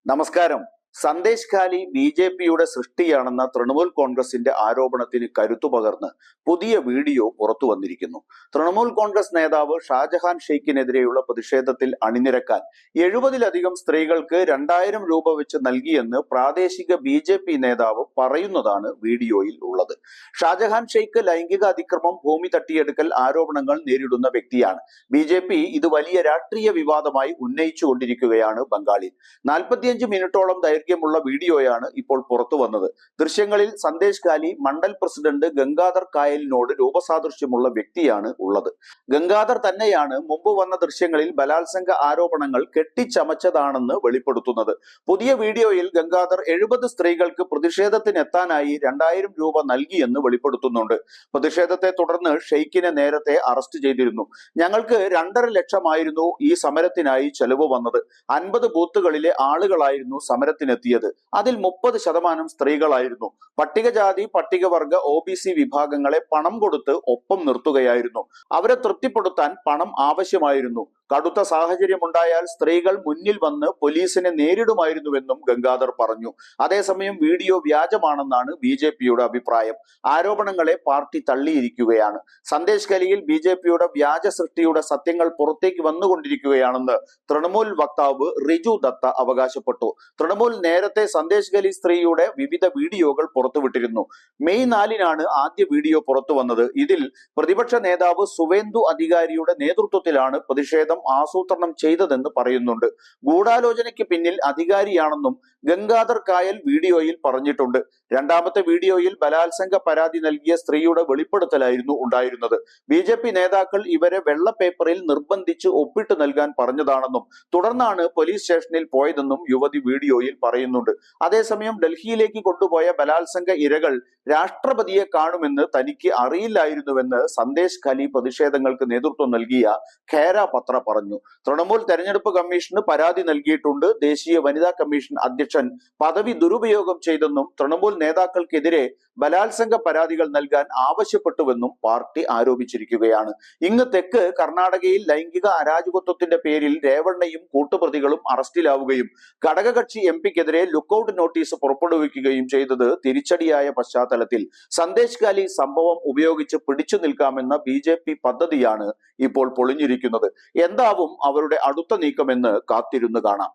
നമസ്കാരം. സന്ദേശ് ഖാലി ബി.ജെ.പിയുടെ സൃഷ്ടിയാണെന്ന തൃണമൂൽ കോൺഗ്രസിന്റെ ആരോപണത്തിന് കരുത്തു പകർന്ന് പുതിയ വീഡിയോ പുറത്തു വന്നിരിക്കുന്നു. തൃണമൂൽ കോൺഗ്രസ് നേതാവ് ഷാജഹാൻ ഷെയ്ഖിനെതിരെയുള്ള പ്രതിഷേധത്തിൽ അണിനിരക്കാൻ 70-ലധികം സ്ത്രീകൾക്ക് 2000 രൂപ വെച്ച് നൽകിയെന്ന് പ്രാദേശിക ബി.ജെ.പി നേതാവ് പറയുന്നതാണ് വീഡിയോയിൽ ഉള്ളത്. ഷാജഹാൻ ഷെയ്ഖ് ലൈംഗിക അതിക്രമം, ഭൂമി തട്ടിയെടുക്കൽ ആരോപണങ്ങൾ നേരിടുന്ന വ്യക്തിയാണ്. ബി.ജെ.പി ഇത് വലിയ രാഷ്ട്രീയ വിവാദമായി ഉന്നയിച്ചുകൊണ്ടിരിക്കുകയാണ് ബംഗാളിൽ. 45 മിനിറ്റോളം ദൈർഘ്യമുള്ള വീഡിയോയാണ് ഇപ്പോൾ പുറത്തു വന്നത്. ദൃശ്യങ്ങളിൽ സന്ദേശ് ഖാലി മണ്ഡൽ പ്രസിഡന്റ് ഗംഗാധർ കായലിനോട് രൂപസാദൃശ്യമുള്ള വ്യക്തിയാണ് ഉള്ളത്. ഗംഗാധർ തന്നെയാണ് മുമ്പ് വന്ന ദൃശ്യങ്ങളിൽ ബലാത്സംഗ ആരോപണങ്ങൾ കെട്ടിച്ചമച്ചതാണെന്ന് വെളിപ്പെടുത്തുന്നത്. പുതിയ വീഡിയോയിൽ ഗംഗാധർ 70 സ്ത്രീകൾക്ക് പ്രതിഷേധത്തിനെത്താനായി 2000 രൂപ നൽകിയെന്ന് വെളിപ്പെടുത്തുന്നുണ്ട്. പ്രതിഷേധത്തെ തുടർന്ന് ഷെയ്ഖിനെ നേരത്തെ അറസ്റ്റ് ചെയ്തിരുന്നു. ഞങ്ങൾക്ക് 2.5 ലക്ഷമായിരുന്നു ഈ സമരത്തിനായി ചെലവ് വന്നത്. 50 ബൂത്തുകളിലെ ആളുകളായിരുന്നു സമരത്തിനെത്തിയത്. അതിൽ 30% സ്ത്രീകളായിരുന്നു. പട്ടികജാതി, പട്ടികവർഗ, OBC വിഭാഗങ്ങളെ പണം കൊടുത്ത് ഒപ്പം നിർത്തുകയായിരുന്നു. അവരെ തൃപ്തിപ്പെടുത്താൻ പണം ആവശ്യമായിരുന്നു. കടുത്ത സാഹചര്യമുണ്ടായാൽ സ്ത്രീകൾ മുന്നിൽ വന്ന് പോലീസിനെ നേരിടുമായിരുന്നുവെന്നും ഗംഗാധർ പറഞ്ഞു. അതേസമയം വീഡിയോ വ്യാജമാണെന്നാണ് ബി.ജെ.പിയുടെ അഭിപ്രായം. ആരോപണങ്ങളെ പാർട്ടി തള്ളിയിരിക്കുകയാണ്. സന്ദേശ് ഖാലിയിൽ ബി.ജെ.പിയുടെ വ്യാജ സൃഷ്ടിയുടെ സത്യങ്ങൾ പുറത്തേക്ക് വന്നുകൊണ്ടിരിക്കുകയാണെന്ന് തൃണമൂൽ വക്താവ് റിജു ദത്ത അവകാശപ്പെട്ടു. തൃണമൂൽ നേരത്തെ സന്ദേശ് ഖാലി സ്ത്രീയുടെ വിവിധ വീഡിയോകൾ പുറത്തുവിട്ടിരുന്നു. മെയ് 4-നാണ് ആദ്യ വീഡിയോ പുറത്തു വന്നത്. ഇതിൽ പ്രതിപക്ഷ നേതാവ് സുവേന്ദു അധികാരിയുടെ നേതൃത്വത്തിലാണ് പ്രതിഷേധം ആസൂത്രണം ചെയ്തതെന്ന് പറയുന്നുണ്ട്. ഗൂഢാലോചനയ്ക്ക് പിന്നിൽ അധികാരിയാണെന്നും ഗംഗാധർ കായൽ വീഡിയോയിൽ പറഞ്ഞിട്ടുണ്ട്. രണ്ടാമത്തെ വീഡിയോയിൽ ബലാത്സംഗ പരാതി നൽകിയ സ്ത്രീയുടെ വെളിപ്പെടുത്തലായിരുന്നു ഉണ്ടായിരുന്നത്. ബി.ജെ.പി നേതാക്കൾ ഇവരെ വെള്ള പേപ്പറിൽ നിർബന്ധിച്ച് ഒപ്പിട്ട് നൽകാൻ പറഞ്ഞതാണെന്നും തുടർന്നാണ് പോലീസ് സ്റ്റേഷനിൽ പോയതെന്നും യുവതി വീഡിയോയിൽ പറയുന്നുണ്ട്. അതേസമയം ഡൽഹിയിലേക്ക് കൊണ്ടുപോയ ബലാത്സംഗ ഇരകൾ രാഷ്ട്രപതിയെ കാണുമെന്ന് തനിക്ക് അറിയില്ലായിരുന്നുവെന്ന് സന്ദേശ് ഖാലി പ്രതിഷേധങ്ങൾക്ക് നേതൃത്വം നൽകിയ ഖേര പത്ര പറഞ്ഞു. തൃണമൂൽ തെരഞ്ഞെടുപ്പ് കമ്മീഷന് പരാതി നൽകിയിട്ടുണ്ട്. ദേശീയ വനിതാ കമ്മീഷൻ അധ്യക്ഷൻ പദവി ദുരുപയോഗം ചെയ്തെന്നും തൃണമൂൽ നേതാക്കൾക്കെതിരെ ബലാത്സംഗ പരാതികൾ നൽകാൻ ആവശ്യപ്പെട്ടുവെന്നും പാർട്ടി ആരോപിച്ചിരിക്കുകയാണ്. ഇങ്ങ് തെക്ക് കർണാടകയിൽ ലൈംഗിക അരാജകത്വത്തിന്റെ പേരിൽ രേവണ്ണയും കൂട്ടുപ്രതികളും അറസ്റ്റിലാവുകയും ഘടകകക്ഷി MP-ക്കെതിരെ ലുക്കൌട്ട് നോട്ടീസ് പുറപ്പെടുവിക്കുകയും ചെയ്തത് തിരിച്ചടിയായ പശ്ചാത്തലത്തിൽ സന്ദേശ് ഖാലി സംഭവം ഉപയോഗിച്ച് പിടിച്ചു നിൽക്കാമെന്ന ബി.ജെ.പി പദ്ധതിയാണ് ഇപ്പോൾ പൊളിഞ്ഞിരിക്കുന്നത്. എന്താവും അവരുടെ അടുത്ത നീക്കമെന്ന് കാത്തിരുന്ന് കാണാം.